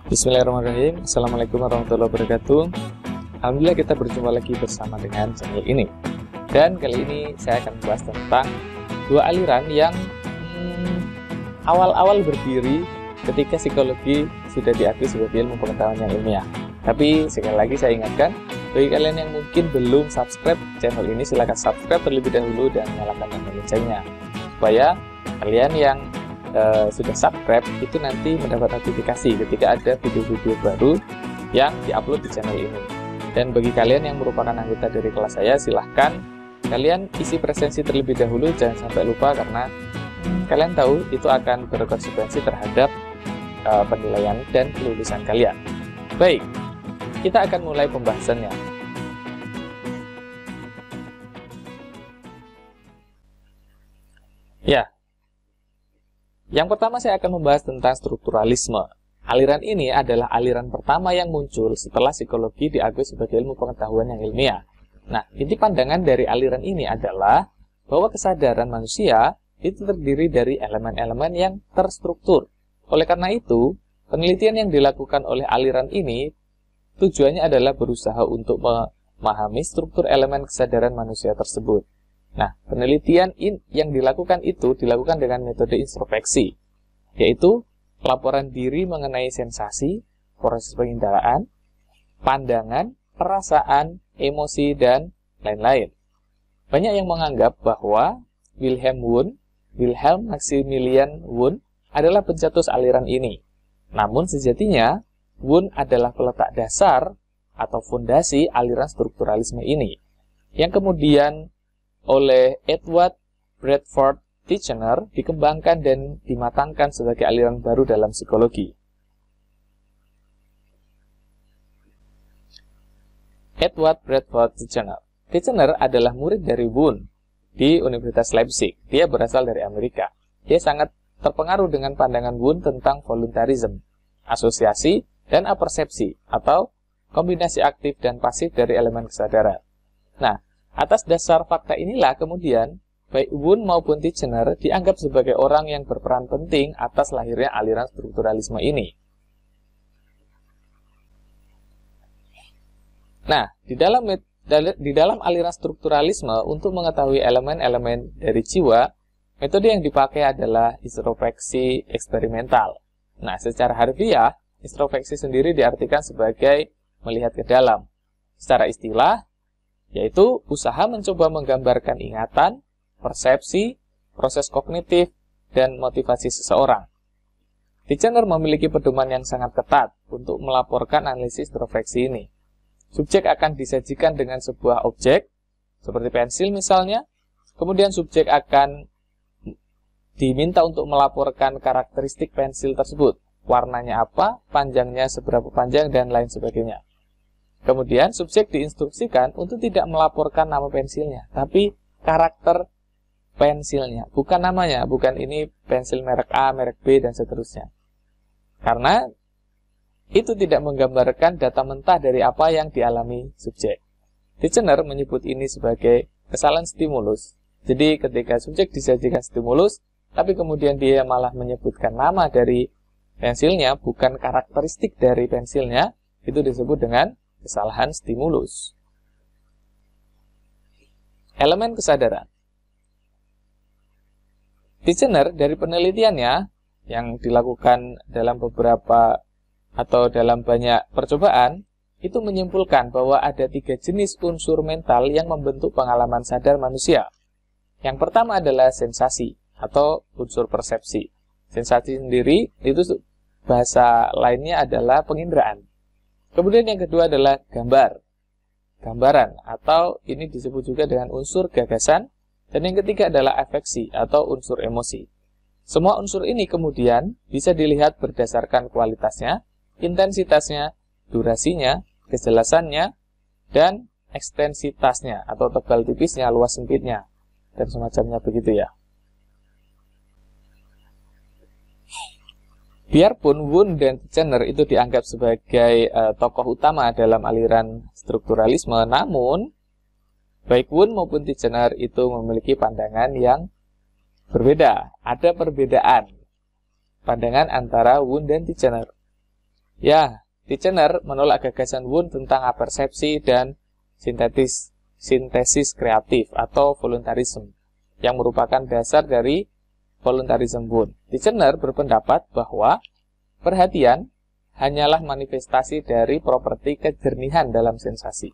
Bismillahirrahmanirrahim. Assalamualaikum warahmatullahi wabarakatuh. Alhamdulillah kita berjumpa lagi bersama dengan channel ini. Dan kali ini saya akan membahas tentang dua aliran yang awal-awal berdiri ketika psikologi sudah diakui sebagai ilmu pengetahuan yang ilmiah. Tapi sekali lagi saya ingatkan, bagi kalian yang mungkin belum subscribe channel ini, silahkan subscribe terlebih dahulu dan nyalakan tombol loncengnya, supaya kalian yang sudah subscribe itu nanti mendapat notifikasi ketika ada video-video baru yang diupload di channel ini. Dan bagi kalian yang merupakan anggota dari kelas saya, silahkan kalian isi presensi terlebih dahulu, jangan sampai lupa, karena kalian tahu itu akan berkonsekuensi terhadap penilaian dan kelulusan kalian. Baik, kita akan mulai pembahasannya. Ya, yang pertama saya akan membahas tentang strukturalisme. Aliran ini adalah aliran pertama yang muncul setelah psikologi diakui sebagai ilmu pengetahuan yang ilmiah. Nah, inti pandangan dari aliran ini adalah bahwa kesadaran manusia itu terdiri dari elemen-elemen yang terstruktur. Oleh karena itu, penelitian yang dilakukan oleh aliran ini tujuannya adalah berusaha untuk memahami struktur elemen kesadaran manusia tersebut. Nah, penelitian yang dilakukan itu dilakukan dengan metode introspeksi, yaitu pelaporan diri mengenai sensasi, proses penginderaan, pandangan, perasaan, emosi, dan lain-lain. Banyak yang menganggap bahwa Wilhelm Maximilian Wundt adalah pencetus aliran ini. Namun sejatinya, Wundt adalah peletak dasar atau fondasi aliran strukturalisme ini, yang kemudian oleh Edward Bradford Titchener dikembangkan dan dimatangkan sebagai aliran baru dalam psikologi. Edward Bradford Titchener. Titchener adalah murid dari Wundt di Universitas Leipzig. Dia berasal dari Amerika. Dia sangat terpengaruh dengan pandangan Wundt tentang voluntarism, asosiasi, dan apersepsi, atau kombinasi aktif dan pasif dari elemen kesadaran. Nah, atas dasar fakta inilah kemudian baik Wundt maupun Titchener dianggap sebagai orang yang berperan penting atas lahirnya aliran strukturalisme ini. Nah, di dalam aliran strukturalisme, untuk mengetahui elemen-elemen dari jiwa, metode yang dipakai adalah introspeksi eksperimental. Nah, secara harfiah, introspeksi sendiri diartikan sebagai melihat ke dalam. Secara istilah, yaitu usaha mencoba menggambarkan ingatan, persepsi, proses kognitif, dan motivasi seseorang. Titchener memiliki pedoman yang sangat ketat untuk melaporkan analisis introspeksi ini. Subjek akan disajikan dengan sebuah objek, seperti pensil misalnya, kemudian subjek akan diminta untuk melaporkan karakteristik pensil tersebut, warnanya apa, panjangnya seberapa panjang, dan lain sebagainya. Kemudian subjek diinstruksikan untuk tidak melaporkan nama pensilnya, tapi karakter pensilnya, bukan namanya, bukan ini pensil merek A, merek B, dan seterusnya. Karena itu tidak menggambarkan data mentah dari apa yang dialami subjek. Titchener menyebut ini sebagai kesalahan stimulus. Jadi ketika subjek disajikan stimulus, tapi kemudian dia malah menyebutkan nama dari pensilnya, bukan karakteristik dari pensilnya, itu disebut dengan kesalahan stimulus. Elemen kesadaran. Titchener dari penelitiannya yang dilakukan dalam beberapa atau dalam banyak percobaan, itu menyimpulkan bahwa ada 3 jenis unsur mental yang membentuk pengalaman sadar manusia. Yang pertama adalah sensasi atau unsur persepsi. Sensasi sendiri itu bahasa lainnya adalah penginderaan. Kemudian yang kedua adalah gambaran, atau ini disebut juga dengan unsur gagasan. Dan yang ketiga adalah afeksi atau unsur emosi. Semua unsur ini kemudian bisa dilihat berdasarkan kualitasnya, intensitasnya, durasinya, kejelasannya, dan ekstensitasnya atau tebal tipisnya, luas sempitnya, dan semacamnya begitu ya. Biarpun Wundt dan Titchener itu dianggap sebagai tokoh utama dalam aliran strukturalisme, namun baik Wundt maupun Titchener itu memiliki pandangan yang berbeda. Ada perbedaan pandangan antara Wundt dan Titchener. Ya, Titchener menolak gagasan Wundt tentang apersepsi dan sintesis kreatif atau voluntarism, yang merupakan dasar dari voluntarism Wundt. Titchener berpendapat bahwa perhatian hanyalah manifestasi dari properti kejernihan dalam sensasi.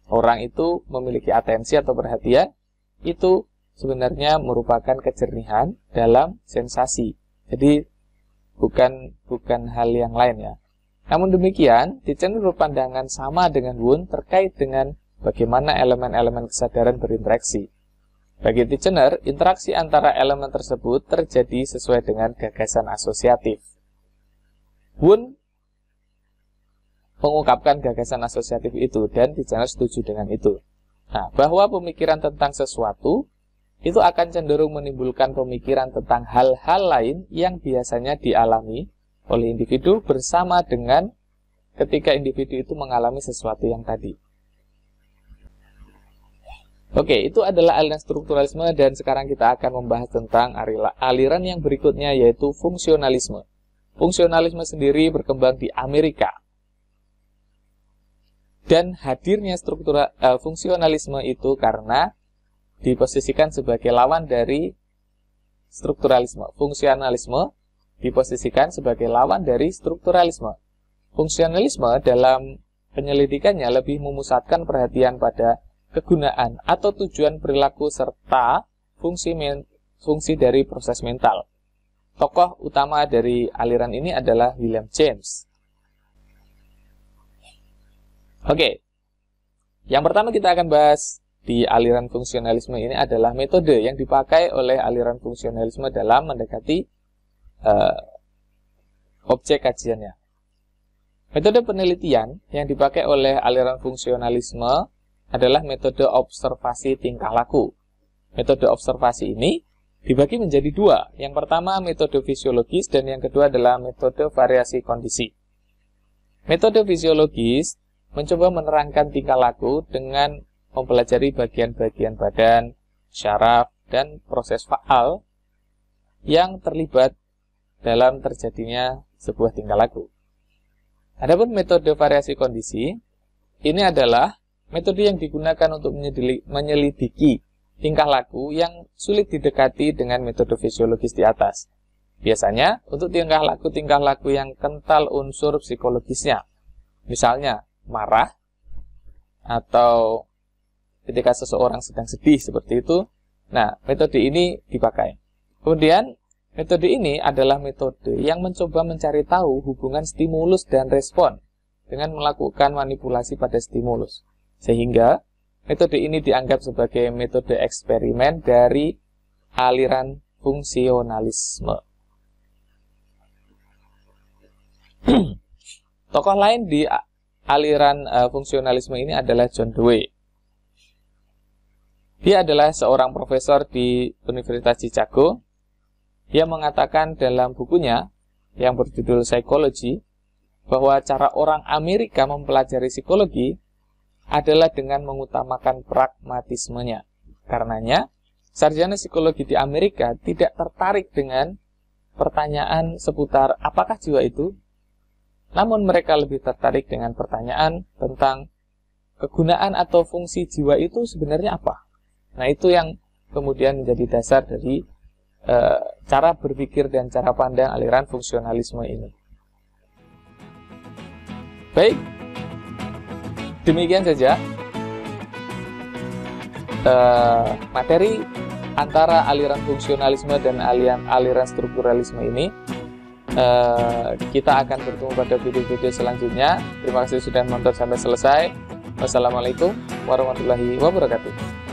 Orang itu memiliki atensi atau perhatian, itu sebenarnya merupakan kejernihan dalam sensasi. Jadi bukan hal yang lain ya. Namun demikian, Titchener berpandangan sama dengan Wundt terkait dengan bagaimana elemen-elemen kesadaran berinteraksi. Bagi Titchener, interaksi antara elemen tersebut terjadi sesuai dengan gagasan asosiatif. Wundt mengungkapkan gagasan asosiatif itu dan Titchener setuju dengan itu. Nah, bahwa pemikiran tentang sesuatu itu akan cenderung menimbulkan pemikiran tentang hal-hal lain yang biasanya dialami oleh individu bersama dengan ketika individu itu mengalami sesuatu yang tadi. Oke, itu adalah aliran strukturalisme dan sekarang kita akan membahas tentang aliran yang berikutnya yaitu fungsionalisme. Fungsionalisme sendiri berkembang di Amerika. Dan hadirnya fungsionalisme itu karena diposisikan sebagai lawan dari strukturalisme. Fungsionalisme diposisikan sebagai lawan dari strukturalisme. Fungsionalisme dalam penyelidikannya lebih memusatkan perhatian pada kegunaan atau tujuan perilaku serta fungsi dari proses mental. Tokoh utama dari aliran ini adalah William James. Oke, yang pertama kita akan bahas di aliran fungsionalisme ini adalah metode yang dipakai oleh aliran fungsionalisme dalam mendekati objek kajiannya. Metode penelitian yang dipakai oleh aliran fungsionalisme adalah metode observasi tingkah laku. Metode observasi ini dibagi menjadi dua. Yang pertama metode fisiologis dan yang kedua adalah metode variasi kondisi. Metode fisiologis mencoba menerangkan tingkah laku dengan mempelajari bagian-bagian badan, syaraf, dan proses faal yang terlibat dalam terjadinya sebuah tingkah laku. Adapun metode variasi kondisi, ini adalah metode yang digunakan untuk menyelidiki tingkah laku yang sulit didekati dengan metode fisiologis di atas. Biasanya, untuk tingkah laku yang kental unsur psikologisnya, misalnya marah, atau ketika seseorang sedang sedih seperti itu, nah metode ini dipakai. Kemudian, metode ini adalah metode yang mencoba mencari tahu hubungan stimulus dan respon dengan melakukan manipulasi pada stimulus. Sehingga, metode ini dianggap sebagai metode eksperimen dari aliran fungsionalisme. Tokoh lain di aliran fungsionalisme ini adalah John Dewey. Dia adalah seorang profesor di Universitas Chicago. Dia mengatakan dalam bukunya yang berjudul Psychology bahwa cara orang Amerika mempelajari psikologi adalah dengan mengutamakan pragmatismenya. Karenanya, sarjana psikologi di Amerika tidak tertarik dengan pertanyaan seputar apakah jiwa itu, namun mereka lebih tertarik dengan pertanyaan tentang kegunaan atau fungsi jiwa itu sebenarnya apa. Nah, itu yang kemudian menjadi dasar dari cara berpikir dan cara pandang aliran fungsionalisme ini. Baik, demikian saja materi antara aliran fungsionalisme dan aliran strukturalisme ini. Kita akan bertemu pada video-video selanjutnya. Terima kasih sudah menonton sampai selesai. Wassalamualaikum warahmatullahi wabarakatuh.